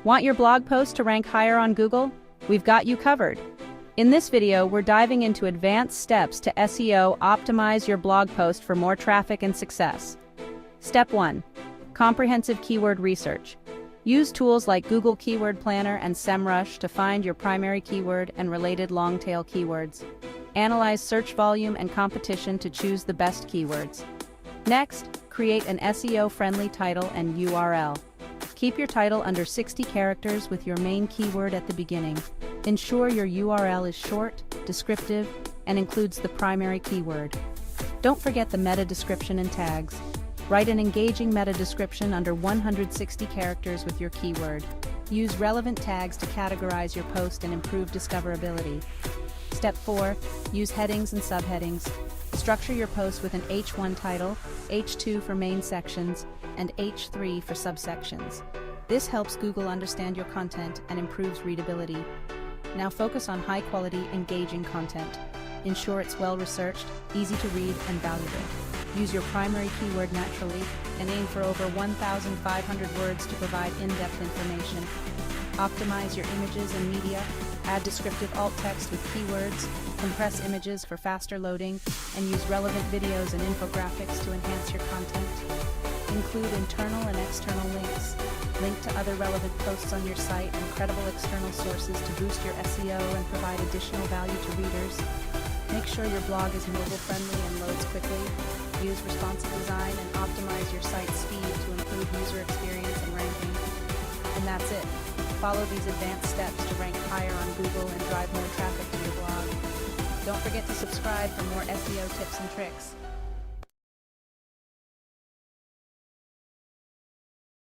Want your blog post to rank higher on Google? We've got you covered. In this video, we're diving into advanced steps to SEO optimize your blog post for more traffic and success. Step 1. Comprehensive keyword research. Use tools like Google Keyword Planner and SEMrush to find your primary keyword and related long-tail keywords. Analyze search volume and competition to choose the best keywords. Next, create an SEO-friendly title and URL. Keep your title under 60 characters with your main keyword at the beginning. Ensure your URL is short, descriptive, and includes the primary keyword. Don't forget the meta description and tags. Write an engaging meta description under 160 characters with your keyword. Use relevant tags to categorize your post and improve discoverability. Step 4. Use headings and subheadings. Structure your post with an H1 title, H2 for main sections, and H3 for subsections. This helps Google understand your content and improves readability. Now focus on high-quality, engaging content. Ensure it's well-researched, easy to read, and valuable. Use your primary keyword naturally and aim for over 1,500 words to provide in-depth information. Optimize your images and media. Add descriptive alt text with keywords, compress images for faster loading, and use relevant videos and infographics to enhance your content. Include internal and external links. Link to other relevant posts on your site and credible external sources to boost your SEO and provide additional value to readers. Make sure your blog is mobile-friendly and loads quickly. Use responsive design and optimize your site's speed to improve user experience and ranking. And that's it. Follow these advanced steps to rank higher on Google and drive more traffic to your blog. Don't forget to subscribe for more SEO tips and tricks.